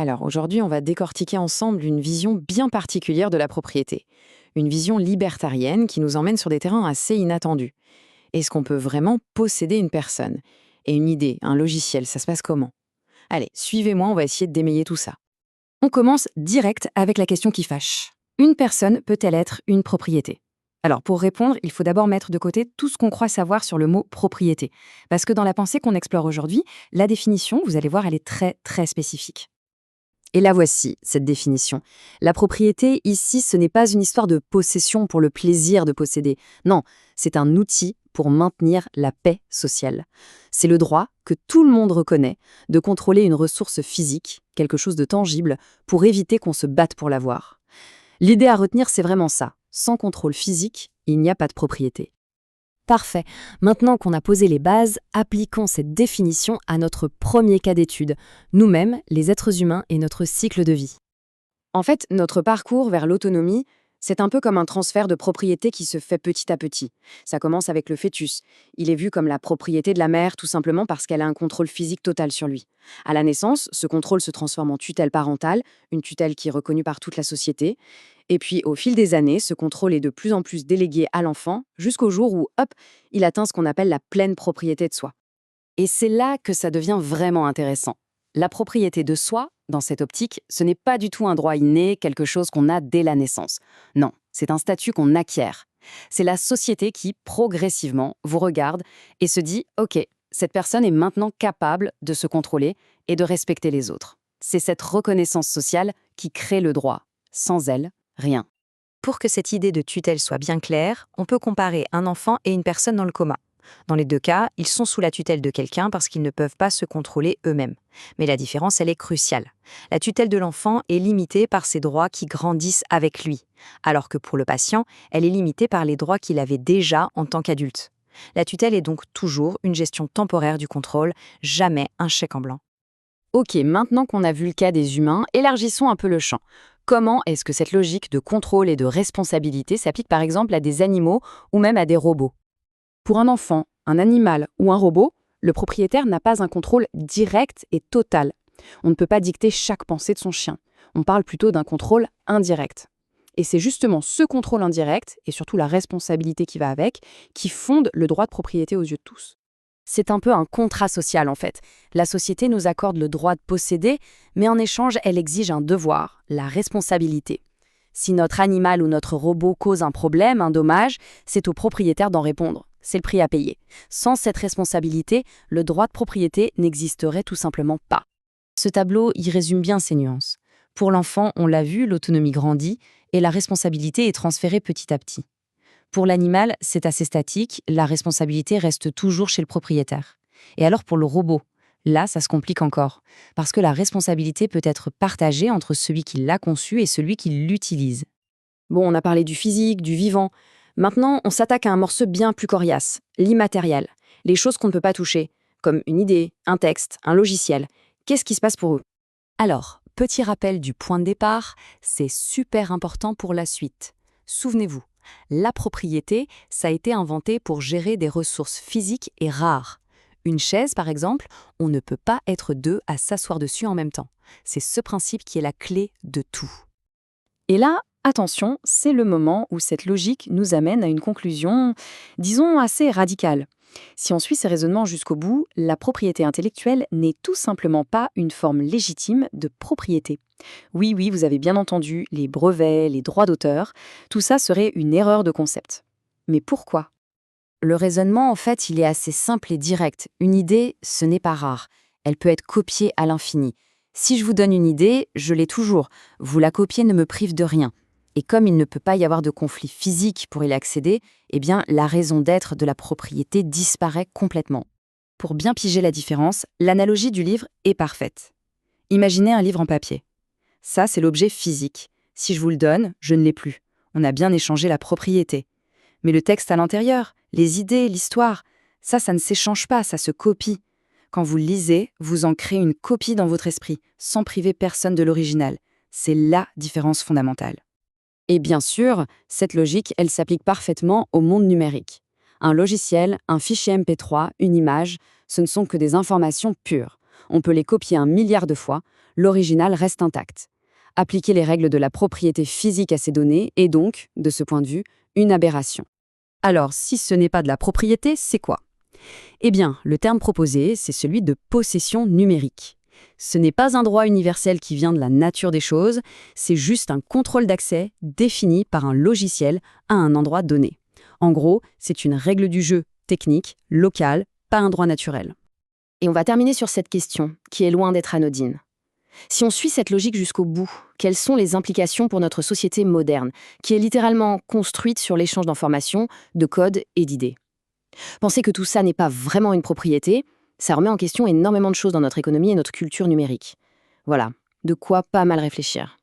Alors aujourd'hui, on va décortiquer ensemble une vision bien particulière de la propriété. Une vision libertarienne qui nous emmène sur des terrains assez inattendus. Est-ce qu'on peut vraiment posséder une personne? Et une idée, un logiciel, ça se passe comment? Allez, suivez-moi, on va essayer de démêler tout ça. On commence direct avec la question qui fâche. Une personne peut-elle être une propriété? Alors, pour répondre, il faut d'abord mettre de côté tout ce qu'on croit savoir sur le mot propriété. Parce que dans la pensée qu'on explore aujourd'hui, la définition, vous allez voir, elle est très, très spécifique. Et la voici, cette définition. La propriété, ici, ce n'est pas une histoire de possession pour le plaisir de posséder. Non, c'est un outil pour maintenir la paix sociale. C'est le droit, que tout le monde reconnaît, de contrôler une ressource physique, quelque chose de tangible, pour éviter qu'on se batte pour l'avoir. L'idée à retenir, c'est vraiment ça. Sans contrôle physique, il n'y a pas de propriété. Parfait. Maintenant qu'on a posé les bases, appliquons cette définition à notre premier cas d'étude, nous-mêmes, les êtres humains et notre cycle de vie. En fait, notre parcours vers l'autonomie, c'est un peu comme un transfert de propriété qui se fait petit à petit. Ça commence avec le fœtus. Il est vu comme la propriété de la mère tout simplement parce qu'elle a un contrôle physique total sur lui. À la naissance, ce contrôle se transforme en tutelle parentale, une tutelle qui est reconnue par toute la société. Et puis, au fil des années, ce contrôle est de plus en plus délégué à l'enfant, jusqu'au jour où, hop, il atteint ce qu'on appelle la pleine propriété de soi. Et c'est là que ça devient vraiment intéressant. La propriété de soi, dans cette optique, ce n'est pas du tout un droit inné, quelque chose qu'on a dès la naissance. Non, c'est un statut qu'on acquiert. C'est la société qui, progressivement, vous regarde et se dit « Ok, cette personne est maintenant capable de se contrôler et de respecter les autres ». C'est cette reconnaissance sociale qui crée le droit. Sans elle, rien. Pour que cette idée de tutelle soit bien claire, on peut comparer un enfant et une personne dans le coma. Dans les deux cas, ils sont sous la tutelle de quelqu'un parce qu'ils ne peuvent pas se contrôler eux-mêmes. Mais la différence, elle est cruciale. La tutelle de l'enfant est limitée par ses droits qui grandissent avec lui, alors que pour le patient, elle est limitée par les droits qu'il avait déjà en tant qu'adulte. La tutelle est donc toujours une gestion temporaire du contrôle, jamais un chèque en blanc. Ok, maintenant qu'on a vu le cas des humains, élargissons un peu le champ. Comment est-ce que cette logique de contrôle et de responsabilité s'applique par exemple à des animaux ou même à des robots? Pour un enfant, un animal ou un robot, le propriétaire n'a pas un contrôle direct et total. On ne peut pas dicter chaque pensée de son chien. On parle plutôt d'un contrôle indirect. Et c'est justement ce contrôle indirect, et surtout la responsabilité qui va avec, qui fonde le droit de propriété aux yeux de tous. C'est un peu un contrat social en fait. La société nous accorde le droit de posséder, mais en échange, elle exige un devoir, la responsabilité. Si notre animal ou notre robot cause un problème, un dommage, c'est au propriétaire d'en répondre. C'est le prix à payer. Sans cette responsabilité, le droit de propriété n'existerait tout simplement pas. Ce tableau y résume bien ces nuances. Pour l'enfant, on l'a vu, l'autonomie grandit et la responsabilité est transférée petit à petit. Pour l'animal, c'est assez statique, la responsabilité reste toujours chez le propriétaire. Et alors pour le robot, là, ça se complique encore, parce que la responsabilité peut être partagée entre celui qui l'a conçu et celui qui l'utilise. Bon, on a parlé du physique, du vivant. Maintenant, on s'attaque à un morceau bien plus coriace, l'immatériel. Les choses qu'on ne peut pas toucher, comme une idée, un texte, un logiciel. Qu'est-ce qui se passe pour eux? Alors, petit rappel du point de départ, c'est super important pour la suite. Souvenez-vous, la propriété, ça a été inventé pour gérer des ressources physiques et rares. Une chaise, par exemple, on ne peut pas être deux à s'asseoir dessus en même temps. C'est ce principe qui est la clé de tout. Et là, attention, c'est le moment où cette logique nous amène à une conclusion, disons, assez radicale. Si on suit ces raisonnements jusqu'au bout, la propriété intellectuelle n'est tout simplement pas une forme légitime de propriété. Oui, oui, vous avez bien entendu, les brevets, les droits d'auteur, tout ça serait une erreur de concept. Mais pourquoi? Le raisonnement, en fait, il est assez simple et direct. Une idée, ce n'est pas rare. Elle peut être copiée à l'infini. Si je vous donne une idée, je l'ai toujours. Vous la copier ne me prive de rien. Et comme il ne peut pas y avoir de conflit physique pour y accéder, eh bien, la raison d'être de la propriété disparaît complètement. Pour bien piger la différence, l'analogie du livre est parfaite. Imaginez un livre en papier. Ça, c'est l'objet physique. Si je vous le donne, je ne l'ai plus. On a bien échangé la propriété. Mais le texte à l'intérieur, les idées, l'histoire, ça ne s'échange pas, ça se copie. Quand vous le lisez, vous en créez une copie dans votre esprit, sans priver personne de l'original. C'est la différence fondamentale. Et bien sûr, cette logique, elle s'applique parfaitement au monde numérique. Un logiciel, un fichier MP3, une image, ce ne sont que des informations pures. On peut les copier 1 milliard de fois. l'original reste intact. Appliquer les règles de la propriété physique à ces données est donc, de ce point de vue, une aberration. Alors, si ce n'est pas de la propriété, c'est quoi? Eh bien, le terme proposé, c'est celui de possession numérique. Ce n'est pas un droit universel qui vient de la nature des choses, c'est juste un contrôle d'accès défini par un logiciel à un endroit donné. En gros, c'est une règle du jeu technique, locale, pas un droit naturel. Et on va terminer sur cette question, qui est loin d'être anodine. Si on suit cette logique jusqu'au bout, quelles sont les implications pour notre société moderne, qui est littéralement construite sur l'échange d'informations, de codes et d'idées? Penser que tout ça n'est pas vraiment une propriété, ça remet en question énormément de choses dans notre économie et notre culture numérique. Voilà, de quoi pas mal réfléchir.